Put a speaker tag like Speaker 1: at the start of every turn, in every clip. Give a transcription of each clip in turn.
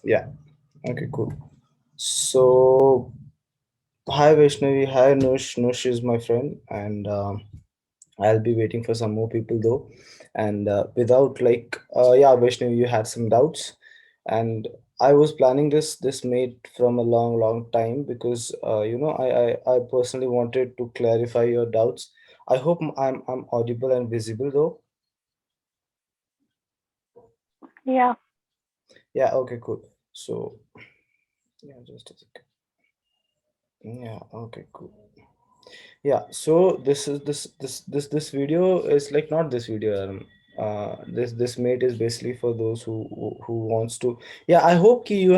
Speaker 1: Yeah. Okay, cool. So, hi Vaishnavi, hi Nush. Nush is my friend, and I'll be waiting for some more people though. And without yeah, Vaishnavi, you had some doubts, and I was planning this mate from a long time because I personally wanted to clarify your doubts. I hope I'm audible and visible though.
Speaker 2: Yeah.
Speaker 1: Yeah. Okay. Cool. So yeah, just a second. Yeah. Okay. Cool. Yeah, so this video is like not this video. This mate is basically for those who wants to. Yeah, I hope ki you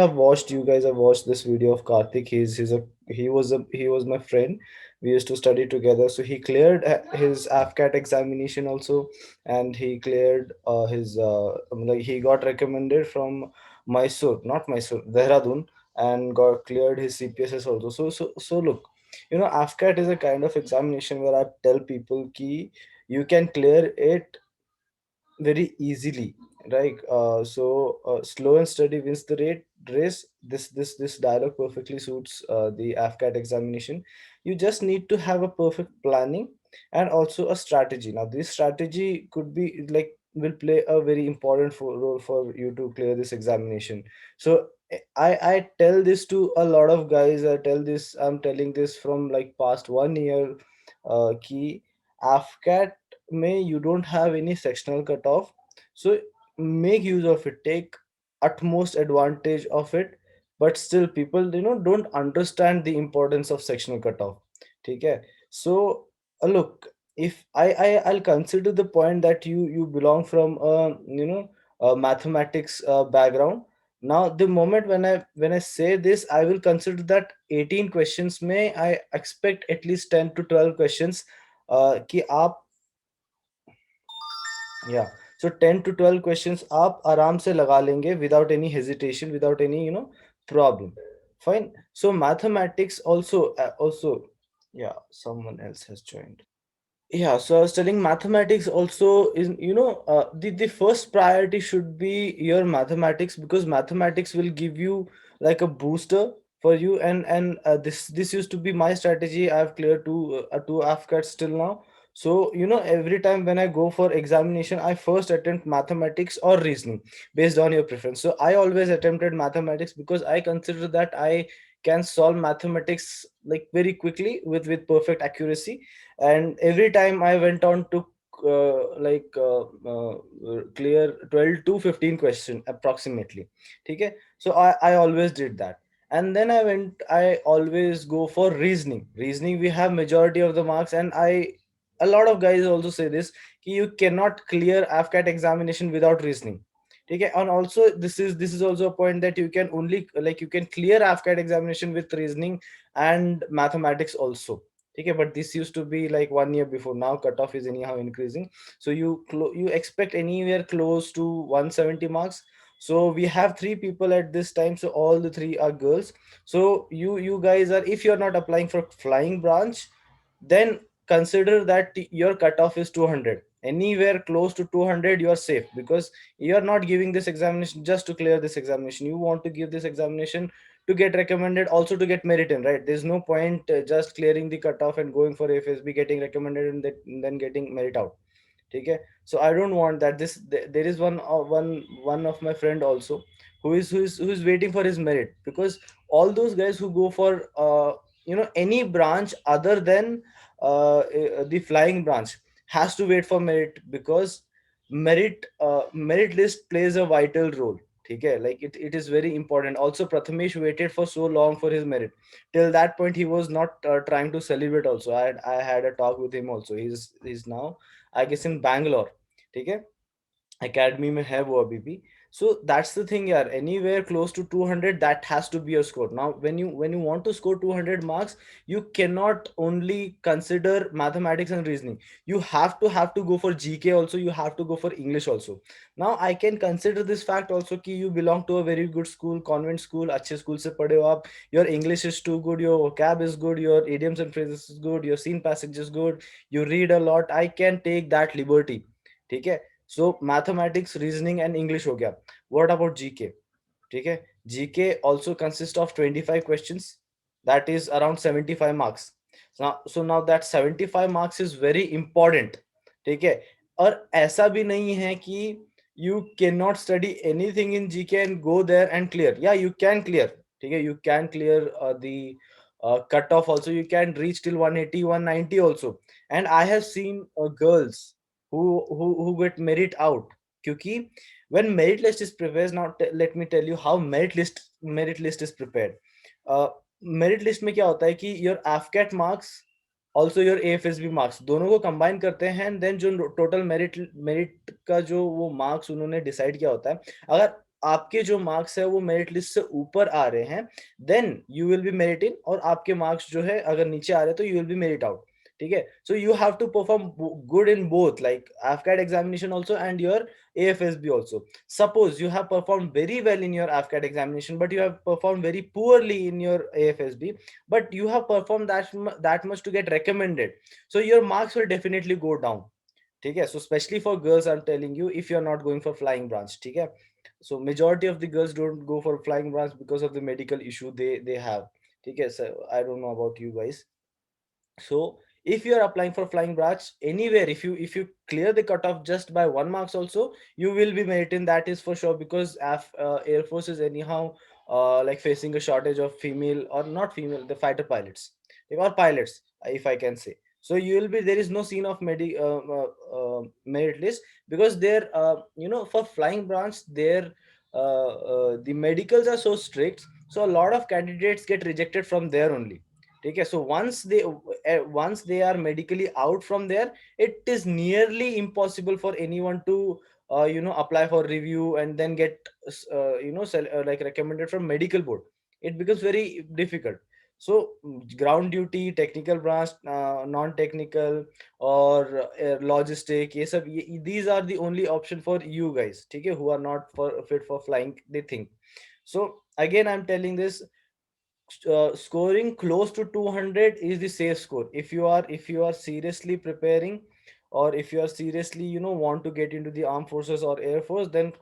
Speaker 1: guys have watched this video of Karthik. He was my friend. We used to study together. So he cleared his AFCAT examination also, and he cleared like he got recommended from Mysore, not Mysore, Dehradun, and got cleared his CPSS also. So look, AFCAT is a kind of examination where I tell people ki you can clear it very easily, right? Slow and steady wins the race. This dialogue perfectly suits the AFCAT examination. You just need to have a perfect planning and also a strategy. Now this strategy could be like will play a very important role for you to clear this examination. So I tell this to a lot of guys. I'm telling this from like past 1 year. Ki AFCAT may you don't have any sectional cutoff, so make use of it, take utmost advantage of it. But still people don't understand the importance of sectional cutoff. Okay, so look, if I'll consider the point that you belong from a mathematics background. Now the moment when I say this, I will consider that 18 questions may I expect at least 10 to 12 questions कि आप या so 10 to 12 questions आप आराम से लगा लेंगे without any hesitation, without any problem. Fine. So mathematics also, yeah, someone else has joined. Yeah, so I was telling mathematics also is, the first priority should be your mathematics, because mathematics will give you like a booster for you. And this used to be my strategy. I've cleared two AFCATs till now. So every time when I go for examination, I first attempt mathematics or reasoning based on your preference. So I always attempted mathematics because I consider that I can solve mathematics like very quickly with perfect accuracy. And every time I went on to clear 12 to 15 question approximately. Okay, so I always did that. And then I always go for reasoning. We have majority of the marks, and I a lot of guys also say this ki you cannot clear AFCAT examination without reasoning. Okay, and also this is also a point that you can only like you can clear AFCAT examination with reasoning and mathematics also. Okay, but this used to be like 1 year before. Now cutoff is anyhow increasing, so you expect anywhere close to 170 marks. So we have three people at this time, so all the three are girls. So you guys are, if you're not applying for flying branch, then consider that your cutoff is 200. Anywhere close to 200 you are safe, because you are not giving this examination just to clear this examination. You want to give this examination to get recommended, also to get merit in, right? There's no point just clearing the cutoff and going for FSB, getting recommended, and then getting merit out. Okay, so I don't want that. There is one of my friend also who is waiting for his merit, because all those guys who go for any branch other than the flying branch has to wait for merit, because merit list plays a vital role. Okay, like it is very important. Also Prathamesh waited for so long for his merit. Till that point he was not trying to celebrate also. I had a talk with him also. He's now I guess in Bangalore. ठीक है, academy में है वो अभी भी. So that's the thing, यार. Anywhere close to 200, that has to be your score. Now when you want to score 200 marks, you cannot only consider mathematics and reasoning. You have to go for GK also. You have to go for English also. Now I can consider this fact also कि you belong to a very good school, convent school, अच्छे school से पढ़े हो आप. Your English is too good, your vocab is good, your idioms and phrases is good, your scene passage is good, you read a lot. I can take that liberty. ठीक है. सो mathematics reasoning and English हो गया. What about GK? ठीक है. GK also consists of 25 questions, that is around 75 marks. So now that 75 marks is very important. ठीक है, और ऐसा भी नहीं है कि you cannot study anything in GK and go there and clear. Yeah, you can clear. ठीक है, you can clear the cutoff also. You can reach till 180, 190 also. And I have seen girls who get merit out. क्योंकि when merit list is prepared, now let me tell you how merit list is prepared. uh, merit list में क्या होता है कि your AFCAT marks also your AFSB marks दोनों को combine करते हैं, and then जो total merit का जो वो marks उन्होंने decide किया होता है, अगर आपके जो मार्क्स है वो मेरिट लिस्ट से ऊपर आ रहे हैं, then you will be merit in, और आपके मार्क्स जो है अगर नीचे आ रहे हैं तो you will be merit out. ठीक है, so you have to perform good in both, like AFCAT examination also and your AFSB also. Suppose you have performed very well in your AFCAT examination, but you have performed very poorly in your AFSB, but you have performed that much to get recommended, so your marks will definitely go down. ठीक है, so especially for girls I'm telling you, if you're not going for flying branch, ठीक है, so majority of the girls don't go for flying branch because of the medical issue they have. ठीक है, so I don't know about you guys. So if you are applying for flying branch anywhere, if you clear the cutoff just by 1 marks also, you will be meriting, that is for sure, because Air Force is anyhow like facing a shortage of female, or not female, the fighter pilots, or pilots, if I can say. So you will be, there is no scene of merit list, because there for flying branch there the medicals are so strict, so a lot of candidates get rejected from there only. ठीक है, so once they are medically out from there, it is nearly impossible for anyone to apply for review and then get like recommended from medical board. It becomes very difficult. So ground duty, technical branch, non-technical, or logistic, ये सब these are the only option for you guys, ठीक है, who are not fit for flying, they think. So again I'm telling this, scoring close to 200 is the safe score. If you are seriously preparing, or if you are seriously want to get into the armed forces or air force, then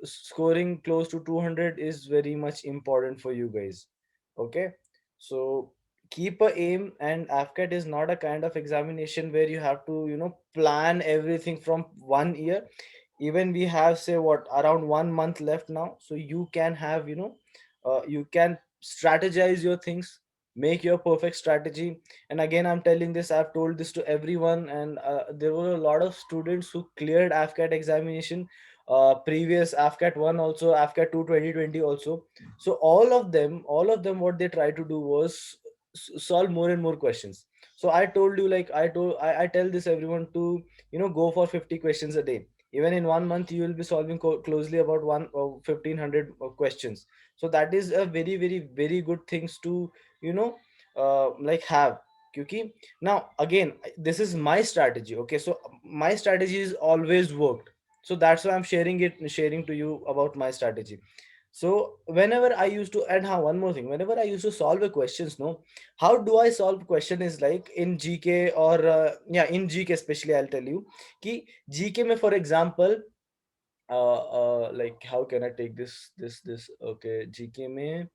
Speaker 1: scoring close to 200 is very much important for you guys. Okay, so keep a aim. And AFCAT is not a kind of examination where you have to plan everything from 1 year. Even we have, say, what, around 1 month left now, so you can have you can strategize your things, make your perfect strategy. And again I'm telling this, I've told this to everyone, and there were a lot of students who cleared AFCAT examination, previous AFCAT 1 also, AFCAT 2 2020 also. So all of them what they try to do was solve more and more questions. So I told you, like I tell this everyone to go for 50 questions a day. Even in 1 month you will be solving closely about 1500 questions. So that is a very very very good things to you know like have. Kyuki, now again, this is my strategy. Okay, so my strategy is always worked, so that's why I'm sharing to you about my strategy. So whenever I used to, and how, one more thing, whenever I used to solve a questions, no, how do I solve question is like in GK, or yeah, in GK especially, I'll tell you ki GK mein, for example, like how can I take this okay, GK mein,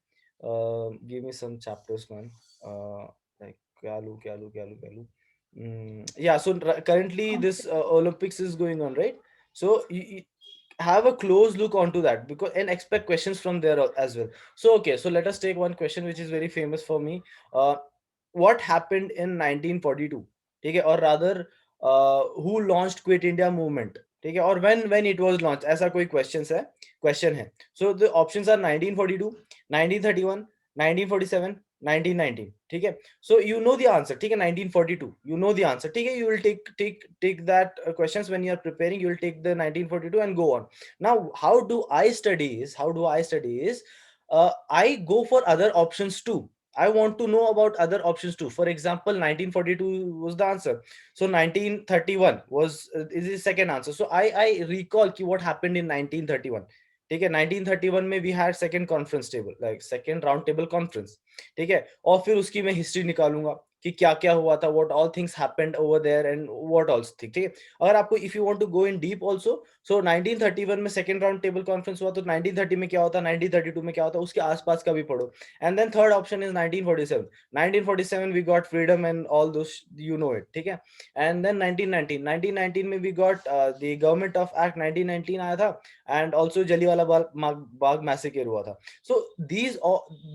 Speaker 1: give me some chapters, man. Like kya lu. Yeah, so currently this Olympics is going on, right? So you have a close look onto that, because and expect questions from there as well. So okay, so let us take one question which is very famous for me. uh, what happened in 1942? ठीक है, or rather who launched Quit India movement? ठीक है, और when it was launched, ऐसा कोई question है. So the options are 1942, 1931, 1947, 1919. ठीक है, so you know the answer. ठीक है, 1942 you know the answer. ठीक है, you will take that questions when you are preparing, you will take the 1942 and go on. Now how do I study is I go for other options too. I want to know about other options too. For example, 1942 was the answer, so 1931 was is the second answer. So I recall ki what happened in 1931. ठीक है, 1931 में we had second conference table, like second round table conference. ठीक है, और फिर उसकी मैं history निकालूंगा कि क्या क्या हुआ था, what all things happened over there and what else, ठीक है। अगर आपको if you want to go in deep also, so 1931 में सेकंड राउंड टेबल कॉन्फ्रेंस हुआ, तो 1930 में क्या होता, 1932 में क्या होता, उसके आसपास का भी पढ़ो। And then third option is 1947। 1947 we got freedom and all those, you know it, ठीक है। एंड देन 1919 में we got the government of act 1919 आया था, and also Jallianwala Bagh massacre हुआ था। So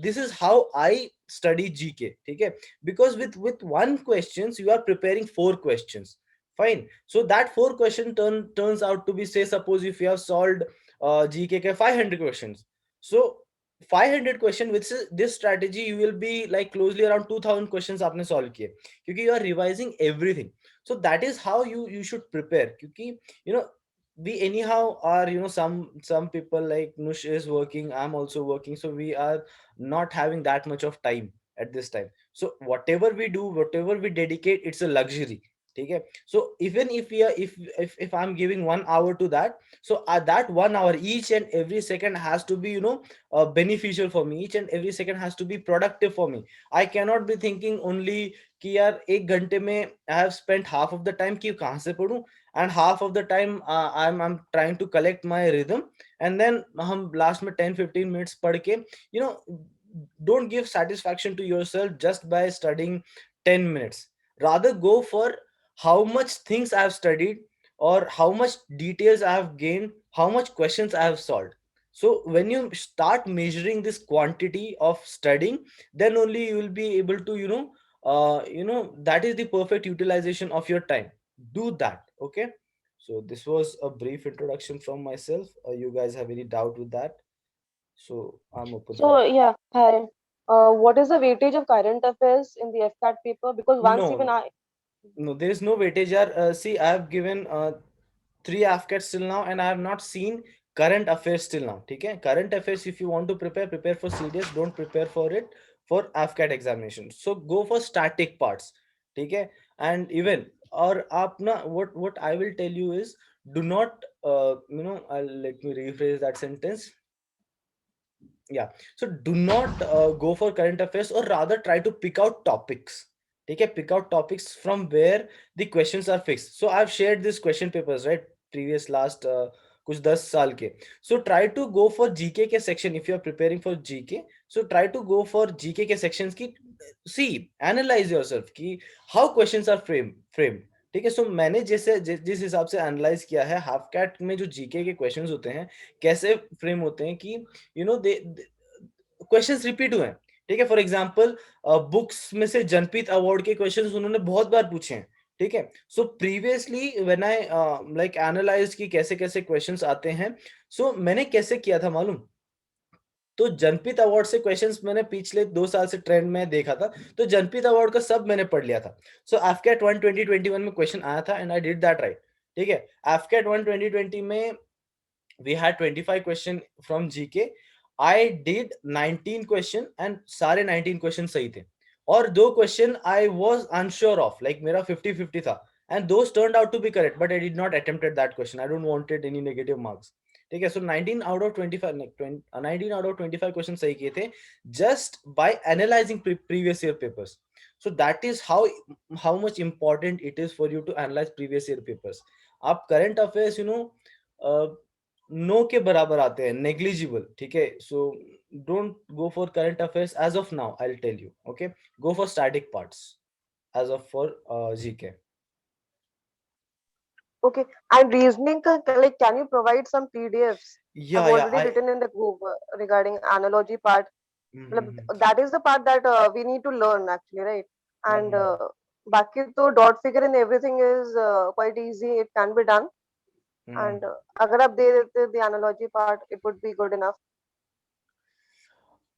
Speaker 1: this is how I study GK, ठीक है, because with one questions you are preparing four questions, fine. So that four question turns out to be, say suppose if you have solved GK के 500 questions, so 500 question with this strategy you will be like closely around 2000 questions आपने solve किए, क्योंकि you are revising everything. So that is how you should prepare, क्योंकि you know we anyhow are, some people like Nush is working, I'm also working, so we are not having that much of time at this time. So whatever we do, whatever we dedicate, it's a luxury, okay. So even if we are if I'm giving 1 hour to that, so at that 1 hour each and every second has to be, beneficial for me, each and every second has to be productive for me. I cannot be thinking only कि यार 1 घंटे में I have spent half of the time कि कहाँ से पढूं, and half of the time I'm trying to collect my rhythm, and then हम last में 10-15 minutes पढ़ के, you know don't give satisfaction to yourself just by studying 10 minutes. Rather go for how much things I have studied, or how much details I have gained, how much questions I have solved. So when you start measuring this quantity of studying, then only you will be able to, that is the perfect utilization of your time. Do that, okay. So this was a brief introduction from myself. You guys have any doubt with that? So I'm open for
Speaker 2: So
Speaker 1: it.
Speaker 2: yeah, hi. What is the weightage of current affairs in the FCAT paper? Because once
Speaker 1: No,
Speaker 2: even
Speaker 1: no,
Speaker 2: I,
Speaker 1: no, there is no weightage. See, I have given three AFCATs till now, and I have not seen current affairs till now. Okay, current affairs. If you want to prepare, prepare for CDS. Don't prepare for it for AFCAT examination. So go for static parts. Okay, and even or apna what I will tell you is, do not let me rephrase that sentence. Yeah, so do not go for current affairs, or rather try to pick out topics. Take a pick out topics from where the questions are fixed. So I've shared these question papers, right, previous last कुछ 10 साल के. So try to go for GK के section if you are preparing for GK. So try to go for GK के sections की, see, analyze yourself कि how questions are framed. ठीक है, सो मैंने जिस हिसाब से एनालाइज किया है, हाफ कैट में जो जीके के क्वेश्चंस होते हैं कैसे फ्रेम होते हैं कि दे क्वेश्चंस रिपीट हुए हैं। ठीक है, फॉर एग्जांपल बुक्स में से जनपीत अवार्ड के क्वेश्चंस उन्होंने बहुत बार पूछे हैं। ठीक है, so previously when I like analyse की कैसे कैसे क्वेश्चंस आते हैं, सो मैंने कैसे किया था मालूम, तो जनपीत अवार्ड से क्वेश्चंस मैंने पिछले 2 साल से ट्रेंड में देखा था, तो जनपीत अवार्ड का सब मैंने पढ़ लिया था। सो एफकेट 1 2021 में क्वेश्चन आया था and I did that right. ठीक है, एफकेट 1 2020 में we had 25 question from GK. I did 19 question and सारे 19 question सही थे, और 2 question I was unsure of, like मेरा 50-50 था, and those turned out to be correct, but I did not attempted that question. I don't wanted any negative marks. ठीक है, so 19 out of 25 19 out of 25 question सही किए थे, just by analyzing previous year papers. So that is how much important it is for you to analyze previous year papers. आप current affairs, नो के बराबर आते हैं, नेग्लिजिबल। ठीक है, so don't go for current affairs as of now, I will tell you, okay. Go for static parts as of for GK.
Speaker 2: okay, and reasoning, like, can you provide some PDFs? I've
Speaker 1: या
Speaker 2: already
Speaker 1: I
Speaker 2: written in the group regarding analogy part. मतलब, that is the part that we need to learn actually, right? And बाकी तो dot figure and everything is quite easy. It can be done. And अगर आप दे देते the analogy part, it would be good enough.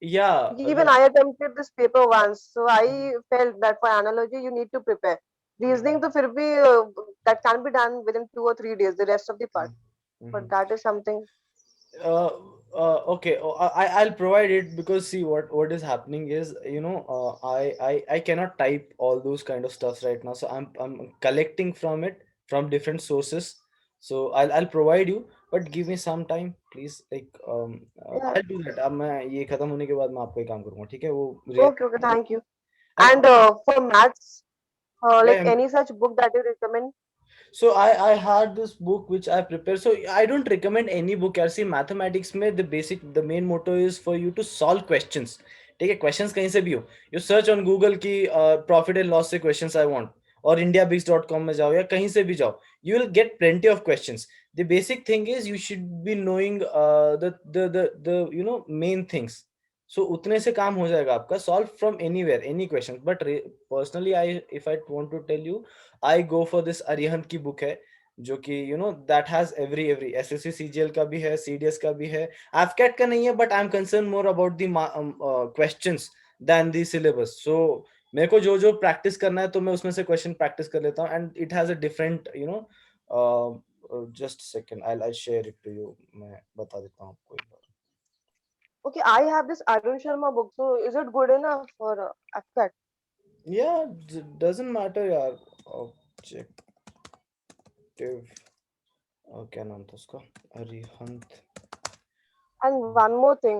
Speaker 1: या
Speaker 2: Even I attempted this paper once, so I felt that for analogy you need to prepare. Reasoning तो फिर भी that can be done within 2 or 3 days. The rest of the part, but that is something.
Speaker 1: uh, okay, I'll provide it, because see what is happening is, I cannot type all those kind of stuffs right now, so I'm collecting from it from different sources. So I'll provide you, but give me some time please, like
Speaker 2: Yeah.
Speaker 1: I'll do that। अब मैं ये खत्म होने के बाद मैं आपको एक काम करूंगा, ठीक है, वो
Speaker 2: Okay. Okay. Thank you.
Speaker 1: And
Speaker 2: And for maths, like
Speaker 1: yeah,
Speaker 2: any such book that you recommend?
Speaker 1: so I had this book which I prepared. So I don't recommend any book यार. See, mathematics में the main motto is for you to solve questions. ठीक है, questions कहीं से भी हो. You search on Google की profit and loss से questions I want, और indiabix.com में जाओ या कहीं से भी जाओ, you will get plenty of questions. The basic thing is you should be knowing the you know main things. So उतने से काम हो जाएगा आपका. Solve from anywhere any questions. But personally I if I want to tell you, I go for this Arihant की book है, जो कि you know that has every SSC CGL का भी है, सीडीएस का भी है. एफकेट का नहीं है, but I am concern more about the questions than the syllabus. So मेरे को जो जो प्रैक्टिस करना है तो मैं उसमें से क्वेश्चन प्रैक्टिस कर लेता हूँ, and it has a different you know. Just second, I share it to you. मैं बता देता हूँ आपको एक बार.
Speaker 2: Okay, I have this Arun Sharma book. So is it good enough for AFCAT?
Speaker 1: या डजंट मैटर यार. ऑब्जेक्टिव क्या नाम था उसका, Arihant.
Speaker 2: And one more thing.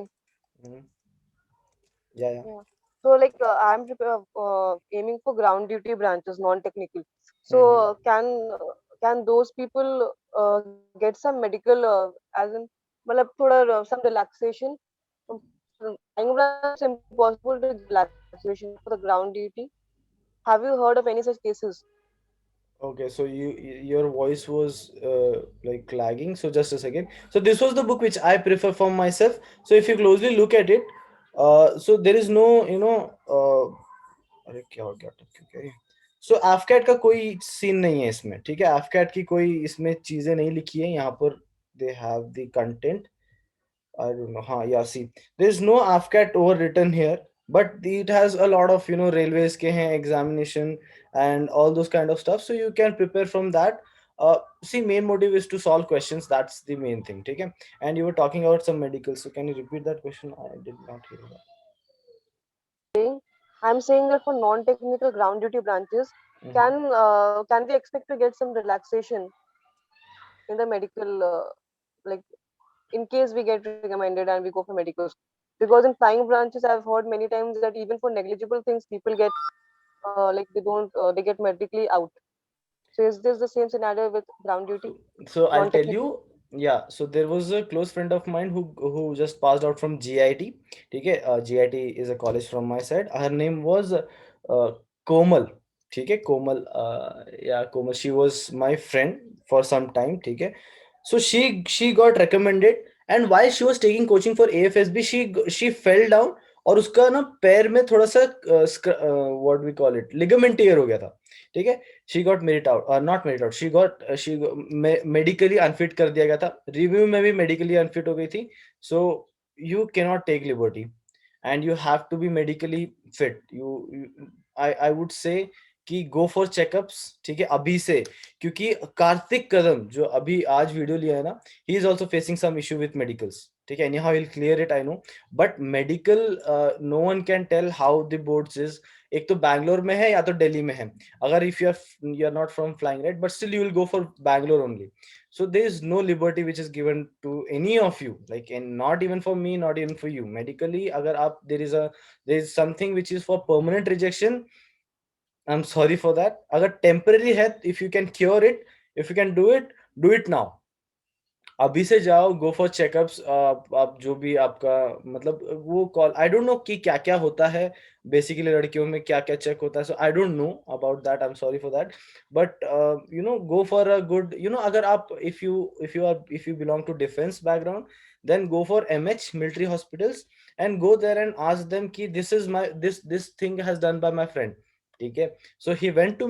Speaker 1: या
Speaker 2: Yeah. So like aiming for ground duty branches, non-technical. So can those people get some medical as in मतलब थोड़ा some relaxation? Flying branch it's impossible to get relaxation for the ground duty. Have you heard of any such cases?
Speaker 1: Okay, so your voice was like lagging. So just a second. So this was the book which I prefer for myself. So if you closely look at it, so there is no अरे क्या हो गया, अटक क्यों गया ये? So AFCAT का कोई सीन नहीं है इसमें, ठीक है. AFCAT की कोई इसमें चीजें नहीं लिखी है यहाँ पर. They have the content. I don't know. हाँ, yeah, see, there's no AFCAT overwritten here, but it has a lot of railways के हैं examination and all those kind of stuff, so you can prepare from that. See, main motive is to solve questions. That's the main thing, ठीक है. And you were talking about some medical, so can you repeat that question? I did not hear that.
Speaker 2: I'm saying that for non-technical ground duty branches,
Speaker 1: Mhm.
Speaker 2: can we expect to get some relaxation in the medical like in case we get recommended and we go for medical school? Because in flying branches I've heard many times that even for negligible things people get like they don't they get medically out. So is this the same scenario with ground duty,
Speaker 1: So I'll tell
Speaker 2: non-technical?
Speaker 1: you. Yeah, so there was a close friend of mine who just passed out from GIT. ठीक है, GIT is a college from my side. Her name was Komal. ठीक है, Komal. Yeah, Komal. She was my friend for some time. ठीक है. So she got recommended, and while she was taking coaching for AFSB, she fell down, और उसका ना पैर में थोड़ा सा what we call it ligament tear हो गया था. ठीक है. She got merit out, not merit out, she medically unfit कर दिया गया था. रिव्यू में भी मेडिकली अनफिट हो गई थी. So you can not take liberty, and you have to be medically fit. I I would say कि गो फॉर चेकअप्स, ठीक है, अभी से. क्योंकि कार्तिक कदम जो अभी आज वीडियो लिया है ना, he is also facing some issue with medicals. ठीक है, any how will clear it, I know. But medical, no one can tell how the boards is. एक तो बैंगलोर में है या तो दिल्ली में है. अगर if you're not from flying, right, but still you will go for Bangalore only. So there is no liberty which is given to any of you, like, and not even for me, not even for you. Medically agar aap there is something which is for permanent rejection, I'm sorry for that. Agar temporary है, if you can cure it, if you can do it now. अभी से जाओ, go for checkups. आप जो भी आपका मतलब वो कॉल, आई डोंट नो कि क्या क्या होता है बेसिकली लड़कियों में, क्या क्या चेक होता है. So I don't know about that, I am sorry for that. But you know go for a good, you know, अगर आप if you belong to defence background, then go for MH military hospitals, and go there and ask them कि this thing has done by my friend. ठीक है. So he went to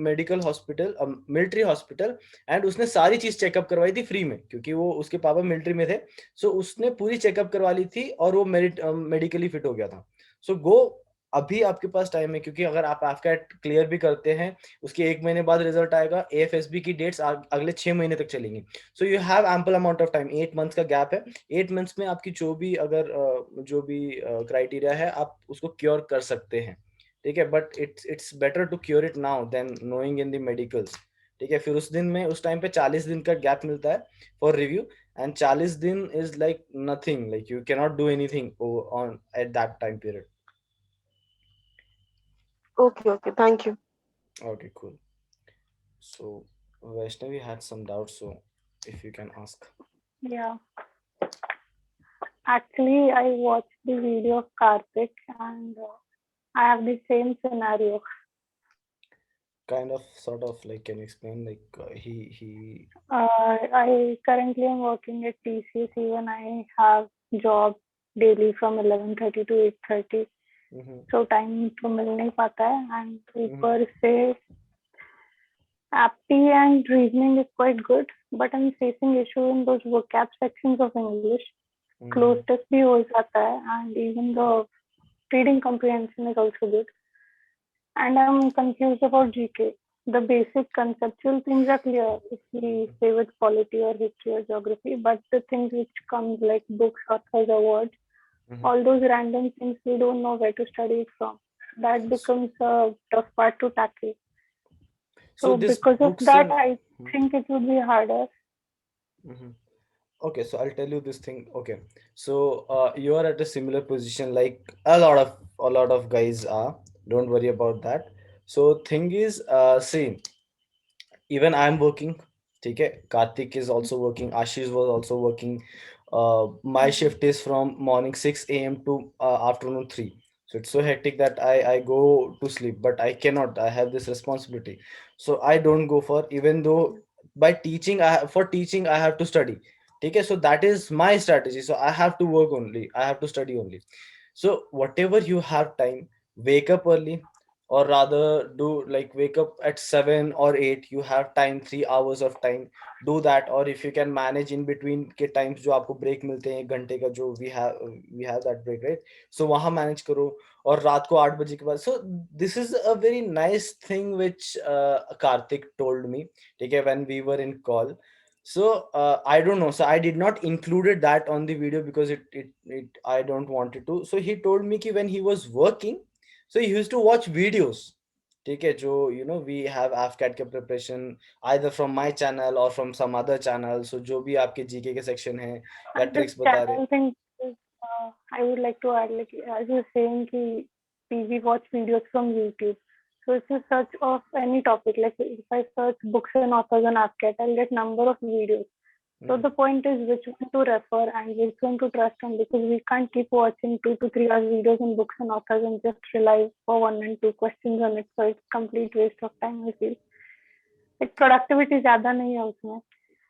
Speaker 1: medical hospital, military hospital, and उसने सारी चीज checkup करवाई थी free में, क्योंकि वो उसके पापा मिलिट्री में थे. सो उसने पूरी चेकअप करवा ली थी, और वो मेडिकली फिट हो गया था. सो गो, अभी आपके पास टाइम है, क्योंकि अगर आप आपका क्लियर भी करते हैं, उसके 1 महीने बाद रिजल्ट आएगा. AFSB की डेट्स अगले 6 महीने तक चलेंगी. सो you have ample amount of time. 8 months का गैप है. 8 मंथ्स में आपकी जो भी अगर जो भी क्राइटेरिया है, आप उसको क्योर कर सकते हैं. ठीक है, but it's better to cure it now then knowing in the medicals. ठीक है, फिर उस दिन में उस टाइम पे 40 दिन का गैप मिलता है फॉर रिव्यू. एंड 40 दिन is like nothing, like you can not do anything on at that time period.
Speaker 2: Okay, thank you.
Speaker 1: Okay, cool. So Vaishnavi had some doubts, so if you can ask.
Speaker 3: Yeah, actually, I watched the video of Karthik and I have the same scenario.
Speaker 1: Kind of, sort of, like, can you explain, like, he.
Speaker 3: I currently am working at TCS. Even I have job daily from 11:30 to 8:30.
Speaker 1: Mm-hmm,
Speaker 3: So time तो मिल नहीं पाता है and
Speaker 1: mm-hmm,
Speaker 3: ऊपर से apty and reasoning is quite good, but I'm facing issue in those vocab sections of English. Close
Speaker 1: mm-hmm.
Speaker 3: test भी हो जाता है and even the reading comprehension is also good. And I'm confused about GK. The basic conceptual things are clear if we say with polity or history or geography, but the things which comes like books, authors, awards,
Speaker 1: Mm-hmm.
Speaker 3: all those random things we don't know where to study it from. That becomes a tough part to tackle.
Speaker 1: So
Speaker 3: So
Speaker 1: this
Speaker 3: because of
Speaker 1: books
Speaker 3: that,
Speaker 1: and.
Speaker 3: I think it would be harder.
Speaker 1: Mhm. Okay, so I'll tell you this thing. Okay, so you are at a similar position like a lot of guys are. Don't worry about that. So thing is, see, even I'm working. Okay, Karthik is also working. Ashish was also working. My
Speaker 3: Mhm.
Speaker 1: shift is from morning 6 a.m. to afternoon 3. So it's so hectic that I go to sleep, but I cannot. I have this responsibility, so I don't go for, even though by teaching for teaching I have to study. Okay, so that is my strategy. So I have to work only. I have to study only. So whatever you have time, wake up early, or rather do like wake up at 7 or 8. You have time, 3 hours of time. Do that, or if you can manage in between के times जो आपको break मिलते हैं 1 घंटे का, जो we have that break, right? So वहाँ manage करो, और रात को 8 बजे के बाद. So this is a very nice thing which Karthik told me, ठीक है, when we were in call. So I don't know, so I did not included that on the video because it I don't wanted to. So he told me कि when he was working, so he used to watch videos, ठीक है, जो we have AFCAT के preparation either from my channel or from some other channel. So जो भी आपके GK के section है या
Speaker 3: And this
Speaker 1: ट्रिक्स बता रहे.
Speaker 3: channel thing is, I would like to add, like as you're saying, ki we watch videos from YouTube. So if you search of any topic, like if I search books and authors on AppCat, I'll get number of videos. So
Speaker 1: Mhm.
Speaker 3: the point is which one to refer and which one to trust on, because we can't keep watching 2 to 3 hours videos on books and authors and just rely for one and two questions on it. So it's complete waste of time, I feel. Like productivity ज़्यादा नहीं है उसमें.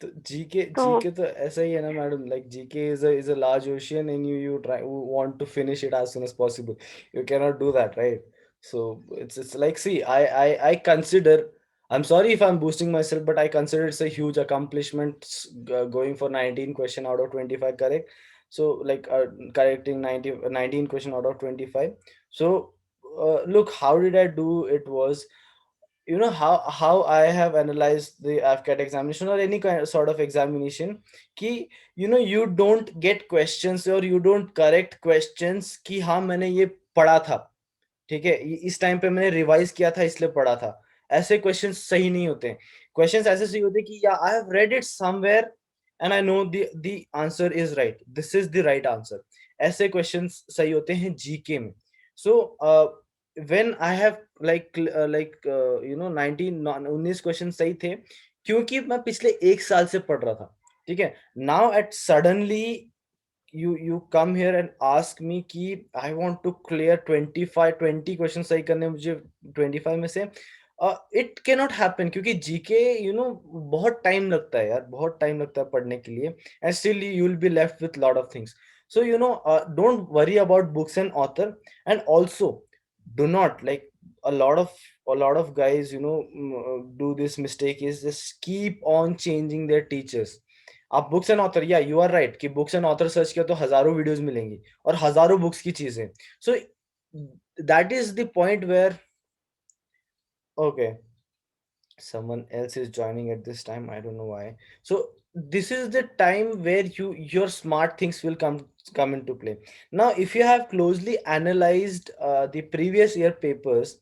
Speaker 1: तो GK
Speaker 3: तो
Speaker 1: GK तो ऐसा ही है ना madam, like GK is a large ocean, and you try want to finish it as soon as possible. You cannot do that, right? So it's like, see, I consider, I'm sorry if I'm boosting myself, but I consider it's a huge accomplishment, going for 19 question out of 25 correct. So like, correcting 19 question out of 25. So look, how did I do it was, how I have analyzed the AFCAT examination or any kind sort of examination, कि you don't get questions or you don't correct questions कि हाँ मैंने ये पढ़ा था, ठीक है, इस टाइम पे मैंने रिवाइज किया था इसलिए पढ़ा था. ऐसे क्वेश्चंस सही नहीं होते हैं. क्वेश्चंस ऐसे सही होते हैं कि या I have read it somewhere and I know the answer is right, this is the right answer. ऐसे क्वेश्चंस सही होते हैं जीके में. So when I have like 19 question सही थे, क्योंकि मैं पिछले 1 साल से पढ़ रहा था, ठीक है. Now at suddenly you come here and ask me कि I want to clear 20 question सही करने मुझे 25 में से. इट कैन नॉट हैपन, क्योंकि जीके बहुत टाइम लगता है यार, बहुत टाइम लगता है पढ़ने के लिए, and still you will be left with lot of things. So don't worry about books and author. And also, do not, like, a lot of guys do this mistake, is just keep on changing their teachers. आप books and author, या you are right कि books and author search किया तो हजारों videos मिलेंगी और हजारों books की चीजें. So that is the point where, okay, someone else is joining at this time, I don't know why. So this is the time where your smart things will come into play. Now if you have closely analyzed the previous year papers,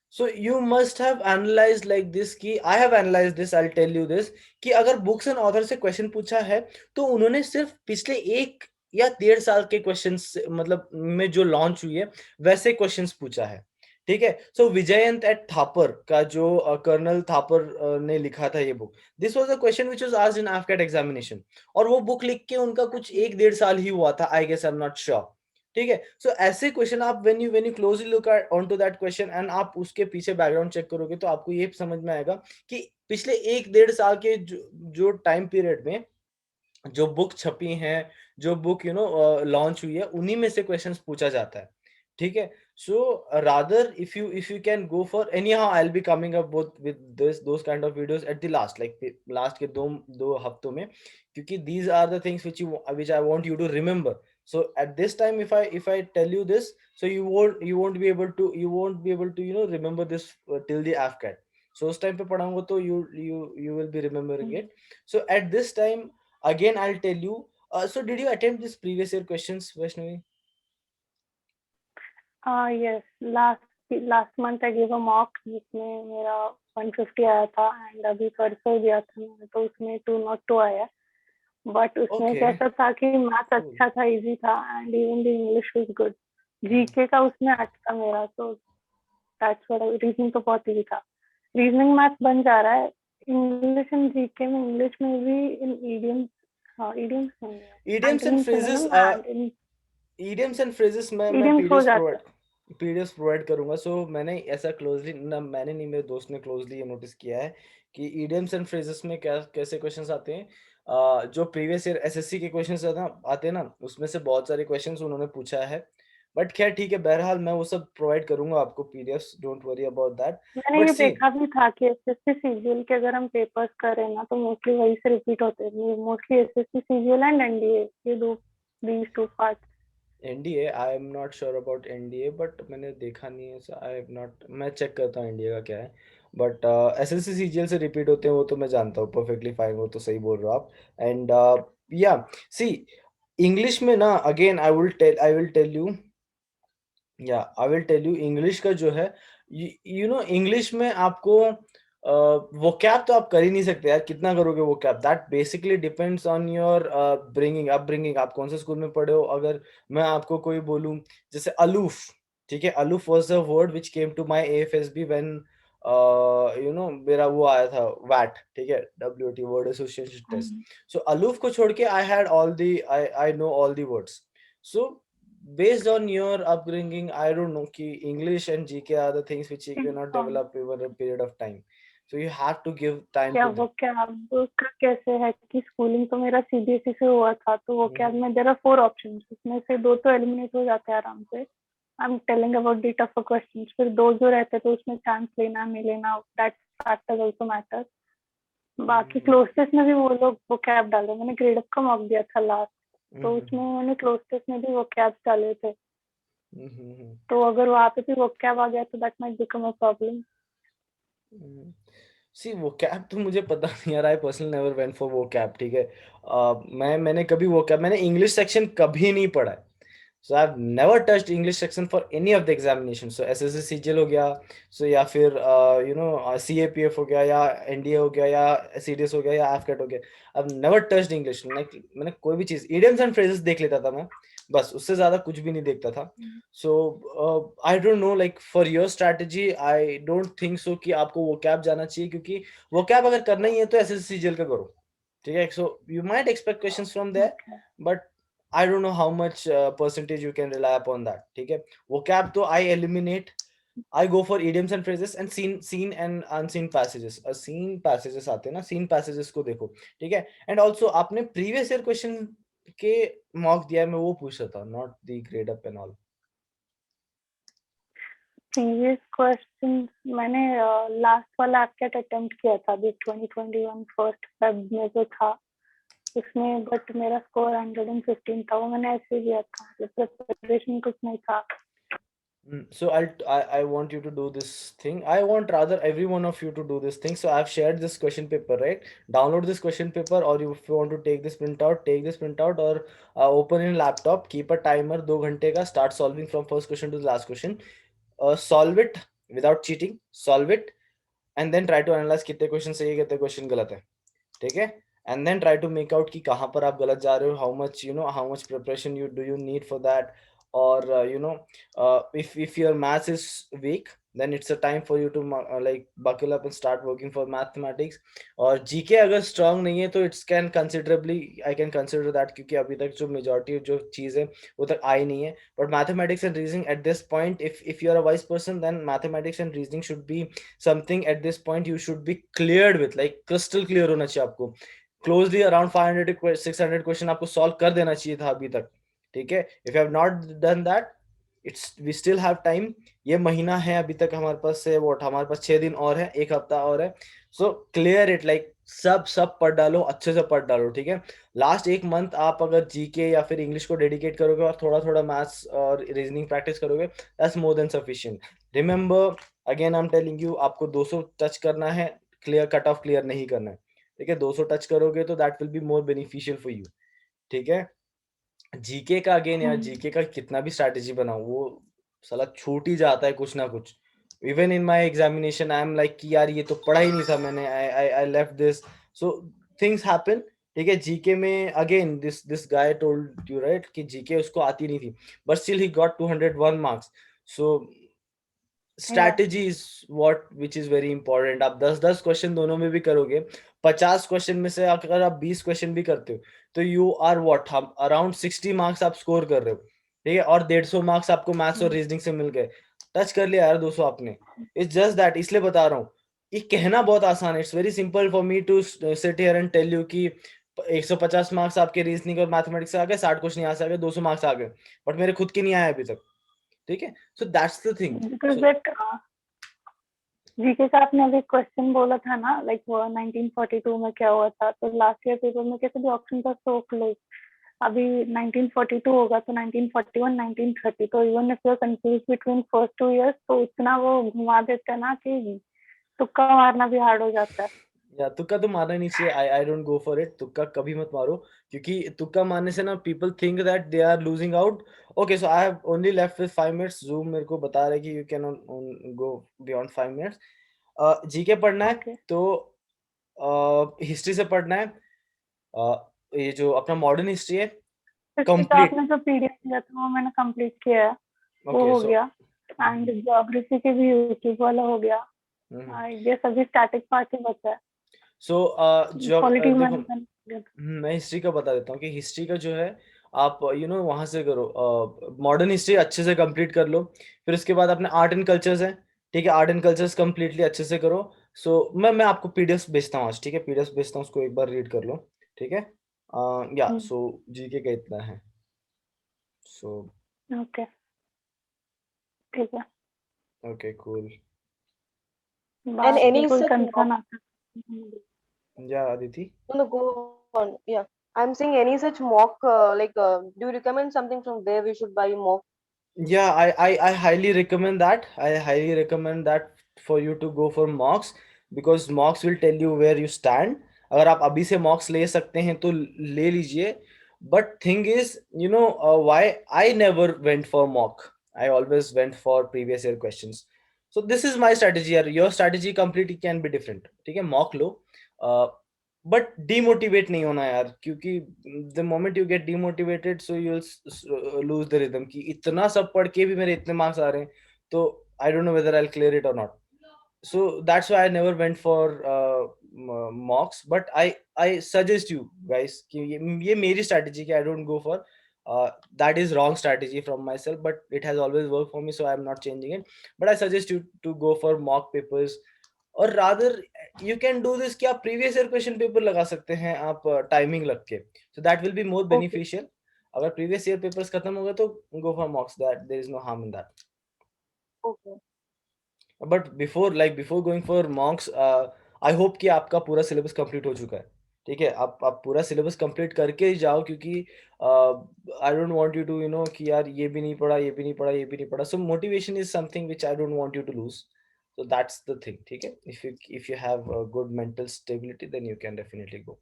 Speaker 1: so you must have analyzed like this कि I have analyzed this, I'll tell you this, कि अगर books and author से question पूछा है तो उन्होंने सिर्फ पिछले 1 या 1.5 साल के क्वेश्चंस मतलब में जो लॉन्च हुई है वैसे क्वेश्चंस पूछा है, ठीक है। सो विजयंत एट थापर का जो कर्नल थापर ने लिखा था ये book, this was a question which was asked in AFCAT examination, और वो बुक लिख के उनका कुछ 1-1.5 साल ही हुआ था, I guess, I am not sure. ठीक है। सो ऐसे क्वेश्चन आप when you closely look at onto that question and आप उसके पीछे बैकग्राउंड चेक करोगे तो आपको ये समझ में आएगा कि पिछले 1-1.5 साल के जो टाइम पीरियड में जो बुक छपी हैं, जो बुक लॉन्च हुई है, उन्हीं में से क्वेश्चंस पूछा जाता है। ठीक है। So rather if you can go for, anyhow I'll be coming up both with those kind of videos at the last, like last के दो दो हफ्तों में, क्योंकि these are the things which I want you to remember. So at this time, if I tell you this, so you won't be able to remember this till the AFCAT. So उस time पे पढ़ाऊंगा तो you will be remembering it. So at this time, again I'll tell you, so did you attempt this previous year questions, Vaishnavi?
Speaker 3: Yes, last month I gave a mock जिसमें मेरा 150 आया था, and अभी परसों दिया था मैंने तो उसमें 202 आया। बट उसमें
Speaker 1: Okay,
Speaker 3: कैसा था कि मैथ
Speaker 1: cool.
Speaker 3: अच्छा था, इजी था, and even the English was good. GK का उसमें अच्छा था मेरा, तो दैट्स व्हाट। रीजनिंग तो बहुत इजी था, रीजनिंग मैथ बन जा रहा है। इंग्लिश एंड जीके में, इंग्लिश में भी इन इडियम्स, हाँ इडियम्स नहीं है,
Speaker 1: Idioms and
Speaker 3: एंटोनिम्स है
Speaker 1: phrases,
Speaker 3: ना, and in
Speaker 1: idioms and phrases मैं
Speaker 3: इडियम्स हो
Speaker 1: पीडीएफ
Speaker 3: जाता है।
Speaker 1: प्रोवाइड करूंगा। सो मैंने ऐसा क्लोजली ना, मैंने नहीं, मेरे दोस्त ने क्लोजली ये नोटिस किया है कि idioms and phrases में क्या कैसे क्वेश्चंस आते हैं। जो प्रीवियस ईयर एसएससी के क्वेश्चंस आते हैं ना, उसमें से बहुत सारे क्वेश्चंस उन्होंने पूछा है। बट खैर ठीक है, बहरहाल मैं वो सब प्रोवाइड करूंगा आपको PDFs, don't worry about that.
Speaker 3: मैंने
Speaker 1: बट
Speaker 3: ये
Speaker 1: सी,
Speaker 3: देखा भी था कि एसएससी सीजीएल के अगर हम पेपर्स करें ना तो मोस्टली वही से रिपीट होते हैं, mostly SSC CGL and NDA, ये दो, these two part.
Speaker 1: NDA I am not sure about NDA, but मैंने देखा नहीं है, आई हैव नॉट, मैं चेक करता हूँ एनडीए का क्या है। बट एसएससी सीजीएल से रिपीट होते हैं वो तो मैं जानता हूँ परफेक्टली फाइन, वो तो सही बोल रहे हो आप। एंड या, सी, इंग्लिश में ना, again I will tell you, या I will tell you, English का जो है, इंग्लिश में आपको वोकैब तो आप कर ही नहीं सकते यार, कितना करोगे vocab, that basically depends on your upbringing, आप कौन से स्कूल में पढ़े हो। अगर मैं आपको कोई बोलूं, जैसे अलूफ, ठीक है, aloof was the word which came to my AFSB when मेरा वो आया था वैट, ठीक है, W T, word association test. So aloof को छोड़ के I know all the words. So based on your upbringing, I don't know कि English and GK are the things which you cannot develop over a period of time. So you have to give time
Speaker 3: क्या
Speaker 1: to
Speaker 3: वो
Speaker 1: them.
Speaker 3: क्या का कैसे है कि schooling तो मेरा सीबीएसई से हुआ था, तो वो क्या
Speaker 1: Mhm.
Speaker 3: में देयर आर 4 ऑप्शंस, उसमें से 2 तो एलिमिनेट हो जाते हैं आराम से। I am telling about the tougher questions, फिर 2 जो रहते तो उसमें चांस लेना नहीं लेना, दैट फैक्टर आल्सो मैटर। बाकी क्लोज टेस्ट में भी वो लोग वो कैब डाल रहे, मैंने ग्रेड अप का मॉक दिया था लास्ट, तो उसमें मैंने क्लोज टेस्ट में भी वो कैब डाले थे, तो अगर वहाँ पे भी वो कैब आ गया तो that might become a problem.
Speaker 1: See वो कैब तो मुझे पता नहीं यार, I personally never went for वो कैब, ठीक है। मैंने कभी वो कैब, मैंने इंग्लिश सेक्शन कभी नहीं पढ़ा है। So I have never touched English section for any of the examination. So SSC CGL हो गया, सो या फिर सीएपीएफ हो गया, या एनडीए हो गया, या सीडीएस हो गया, या एफकेट हो गया, आई हैव नेवर टच्ड इंग्लिश। मैंने कोई भी चीज, इडियम्स एंड फ्रेजेस देख लेता था मैं, बस, उससे ज्यादा कुछ भी नहीं देखता था। So I don't know, like for your strategy, I don't think so कि आपको वो कैब जाना चाहिए, क्योंकि वो कैब अगर करना ही है तो एसएससी सीजीएल का करो, ठीक है। So you might expect questions from there, but I don't know how much percentage you can rely upon that, ठीक है। vocab तो I eliminate, I go for idioms and phrases and seen and unseen passages। seen passages आते हैं ना, seen passages को देखो, ठीक है। and also आपने previous year question के mock दिया है, मैं वो पूछ रहा था, not the grade up and all।
Speaker 3: Previous question मैंने लास्ट वाला एप्टेट अटेम्प्ट किया था अभी 2021 फर्स्ट फेब में जो था उसमें, बट मेरा स्कोर 115 था, वो मैंने ऐसे दिया था, मतलब प्रिपरेशन कुछ नहीं था।
Speaker 1: So I want you to do this thing. I want rather every one of you to do this thing. So I've shared this question paper, right? Download this question paper, or if you want to take this printout, take this printout, or open in laptop. Keep a timer 2 घंटे का. Start solving from first question to the last question. Solve it without cheating. Solve it and then try to analyze कितने question सही है, कितने question गलत है, ठीक है। And then try to make out कि कहाँ पर आप गलत जा रहे हो. How much preparation you need for that. or if your maths is weak, then it's a time for you to like buckle up and start working for mathematics. और GK अगर स्ट्रांग नहीं है तो it's can considerably, I can consider that, क्योंकि अभी तक जो majority जो चीज़ है वो तक आई नहीं है. But mathematics and reasoning at this point, if you are a wise person, then mathematics and reasoning should be something at this point you should be cleared with, like crystal clear होना चाहिए आपको. Closely around 500 to 600 question आपको solve कर देना चाहिए था अभी तक. ठीक है, if you have not done that, it's we still have time. ये महीना है अभी तक हमारे पास से, वोट हमारे पास 6 दिन और है, एक हफ्ता और है. सो क्लियर इट, लाइक सब पढ़ डालो, अच्छे से पढ़ डालो. ठीक है, लास्ट एक मंथ आप अगर जीके या फिर इंग्लिश को डेडिकेट करोगे और थोड़ा थोड़ा मैथ्स और रीजनिंग प्रैक्टिस करोगे, that's more than sufficient. Remember, again I am telling you, आपको 200 टच करना है, क्लियर कट ऑफ क्लियर नहीं करना है. ठीक है, 200 टच करोगे तो that will be more beneficial for you. ठीक है, जीके का अगेन यार, जीके का कितना भी स्ट्रैटेजी बनाओ वो साला छूट ही जाता है कुछ ना कुछ. Even in my examination I am like कि यार ये तो पढ़ा ही नहीं था मैंने, I I I left this. So things happen. ठीक है, जीके में again this guy told you right कि जीके उसको आती नहीं थी, but still he got 201 marks. So strategy is what which is very important. आप 10-10 क्वेश्चन दोनों में भी करोगे, 50 क्वेश्चन में से अगर आप 20 क्वेश्चन भी करते हो, तो यू आर व्हाट, हम अराउंड 60 मार्क्स आप स्कोर कर रहे हो. ठीक है, और 150 मार्क्स आपको मैथ्स और रीजनिंग से मिल गए. टच कर लिया यार 200 आपने. इट्स जस्ट दैट, इसलिए बता रहा हूँ. ये कहना बहुत आसान है. It's very simple for me to sit here and tell you कि 150 मार्क्स आपके रीजनिंग और मैथमेटिक्स से आ गए, 60 क्वेश्चन यहाँ से आ गए, 200 मार्क्स आ गए. बट मेरे खुद के नहीं आए अभी तक. ठीक है, so that's the thing.
Speaker 3: GK का आपने अभी क्वेश्चन बोला था ना, लाइक वो 1942 में क्या हुआ था, तो लास्ट ईयर पेपर में कैसे भी ऑप्शन था सो क्लोज. अभी 1942 होगा तो 1941, 1930, तो even if you are confuse between first 2 years, तो इतना वो घुमा देते हैं ना कि तुक्का मारना भी हार्ड हो जाता है.
Speaker 1: या तुक्का तो मारना नहीं चाहिए. I don't go for it. तुक्का कभी मत मारो, क्योंकि तुक्का मारने से ना people think that they are losing out. Okay, so I have only left with 5 minutes. Zoom मेरे को बता रहा है कि you can go beyond 5 minutes. GK पढ़ना है
Speaker 3: Okay.
Speaker 1: तो हिस्ट्री से पढ़ना है. ये जो अपना मॉडर्न हिस्ट्री है
Speaker 3: हिस्ट्री का
Speaker 1: कंप्लीट.
Speaker 3: आपने जो पीडीएफ दिया था वो मैंने कंप्लीट किया है, वो
Speaker 1: ओके,
Speaker 3: हो
Speaker 1: सो
Speaker 3: गया. एंड ज्योग्राफी के भी यूट्यूब वाला हो गया. आई गेस अभी स्टैटिक पार्ट ही बचा है.
Speaker 1: सो
Speaker 3: पॉलिटी
Speaker 1: देखो,
Speaker 3: मैंने
Speaker 1: मैं हिस्ट्री का बता देता हूँ कि हिस्ट्री का जो है आप वहाँ से करो. मॉडर्न हिस्ट्री अच्छे से कंप्लीट कर लो. फिर उसके बाद अपने आर्ट एंड कल्चर्स हैं. ठीक है, आर्ट एंड कल्चर्स कंप्लीटली अच्छे से करो. सो मैं आपको पीडीएफ भेजता हूँ आज. ठीक है, पीडीएफ भेजता हूँ, उसको एक बार रीड कर लो. ठीक है, या सो जीके का इतना है. सो
Speaker 3: ओके, ठीक है.
Speaker 1: Okay, cool.
Speaker 2: And any
Speaker 3: कोई
Speaker 2: such
Speaker 3: कंसर्न
Speaker 2: mock,
Speaker 3: आता है?
Speaker 1: या Aditi.
Speaker 2: no, go on. Yeah, I'm saying any such mock, do you recommend something from where we should buy mock?
Speaker 1: Yeah, I highly recommend that. I highly recommend that for you to go for mocks, because mocks will tell you where you stand. अगर आप अभी से mocks ले सकते हैं तो ले लीजिए. But thing is, why I never went for mock. I always went for previous year questions. So this is my strategy. Your strategy completely can be different. ठीक है, mock लो. बट डीमोटिवेट नहीं होना यार, क्योंकि the moment you get demotivated, so you lose the rhythm कि इतना सब पढ़ के भी मेरे इतने मार्क्स आ रहे हैं, तो I don't know whether I will clear it और not. So that's why I never went for mocks. But I suggest you guys कि ये मेरी स्ट्रैटेजी कि I don't go for that is wrong strategy from myself, but it has always worked for me, so I'm not changing it. But I suggest you to go for mock papers, और rather you can do this कि आप previous year question paper लगा सकते हैं आप timing लग के. So that will be more beneficial. अगर प्रीवियस ईयर पेपर्स खत्म हो गए तो go for mocks, that there is no harm in that.
Speaker 2: Okay.
Speaker 1: But before going for mocks, I hope कि आपका पूरा सिलेबस कंप्लीट हो चुका है. ठीक है, आप पूरा सिलेबस कंप्लीट करके ही जाओ, क्योंकि I don't want you to कि यार ये भी नहीं पढ़ा, ये भी नहीं पढ़ा, ये भी नहीं पढ़ा. So motivation is something which I don't want you to lose. So that's the thing. ठीक है, if you have a good mental stability, then you can definitely go.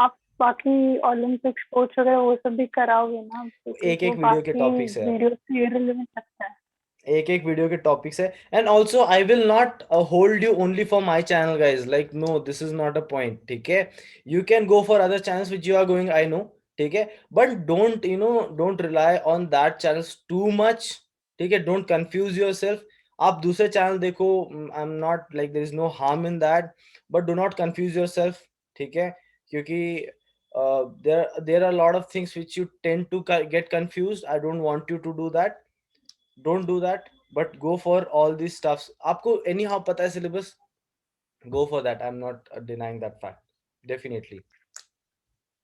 Speaker 3: आप बाकी ओलंपिक स्पोर्ट्स वगैरह वो सब भी कराओगे ना?
Speaker 1: एक वीडियो के टॉपिक्स है,
Speaker 3: वीडियो से रिलेवेंट लगता है.
Speaker 1: एक वीडियो के टॉपिक्स है. And also I will not hold you only for my channel guys. Like no, this is not a point. ठीक है, you can go for other channels which you are going, I know. ठीक है, but don't rely on that channels too much, ठीक है, don't confuse yourself. आप दूसरे channel देखो, I'm not like there is no harm in that, but do not confuse yourself, ठीक है, क्योंकि there are a lot of things which you tend to get confused. I don't want you to do that. Don't do that, but go for all these stuffs. आपको anyhow पता है syllabus, go for that. I'm not denying that fact, definitely.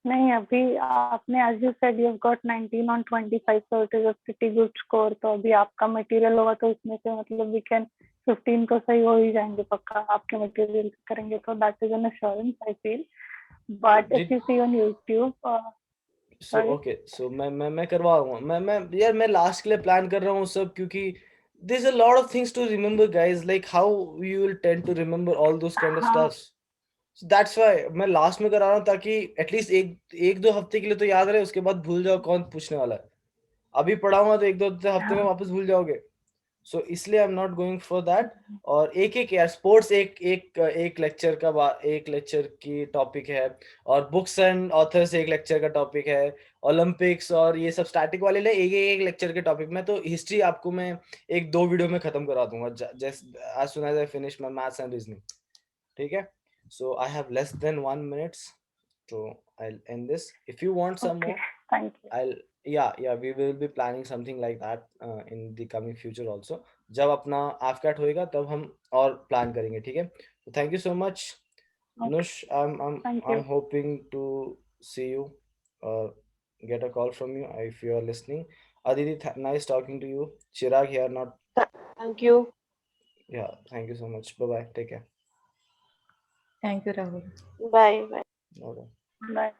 Speaker 3: नहीं, अभी आपने as you said you've got 19 on 25, so it is a pretty good score. तो अभी आपका material होगा तो इसमें से मतलब we can 15 तो सही हो ही जाएंगे पक्का, आपके मटेरियल करेंगे तो that is an assurance I feel. But if you see on YouTube,
Speaker 1: So
Speaker 3: sorry.
Speaker 1: okay, so मैं करवाऊंगा, मैं यार मैं लास्ट के लिए प्लान कर रहा हूँ सब, क्योंकि there's a lot of things to remember guys, like how you will tend to remember all those kind of
Speaker 3: हाँ,
Speaker 1: stuffs. So that's why मैं लास्ट में करा रहा हूँ, ताकि एटलीस्ट एक दो हफ्ते के लिए तो याद रहे, उसके बाद भूल जाओ कौन पूछने वाला है. अभी पढ़ाऊंगा तो एक दो हफ्ते में वापस भूल जाओगे. सो इसलिए आई am not going for that. और एक यार स्पोर्ट्स एक लेक्चर का एक लेक्चर की टॉपिक है, और बुक्स एंड ऑथर्स एक लेक्चर का टॉपिक है, ओलंपिक्स और ये सब स्टैटिक वाले ले एक लेक्चर के टॉपिक में. तो हिस्ट्री आपको मैं एक दो वीडियो में खत्म करा दूंगा, just as soon as I finish my maths and reasoning, ठीक है. So I have less than 1 minute, so I'll end this. If you want some
Speaker 3: okay,
Speaker 1: more,
Speaker 3: thank you.
Speaker 1: I'll yeah, we will be planning something like that in the coming future also. जब अपना AFCAT होएगा तब हम और plan करेंगे, ठीक है. So thank you so much,
Speaker 3: Okay,
Speaker 1: Nush.
Speaker 3: thank
Speaker 1: I'm
Speaker 3: you.
Speaker 1: hoping to see you or get a call from you if you are listening. Aditi, nice talking to you. Chirag here, not
Speaker 2: Thank you.
Speaker 1: yeah. Thank you so much. Bye bye. Take care.
Speaker 4: Thank you, Rahul.
Speaker 2: Bye. Bye.
Speaker 1: Okay.
Speaker 3: Bye.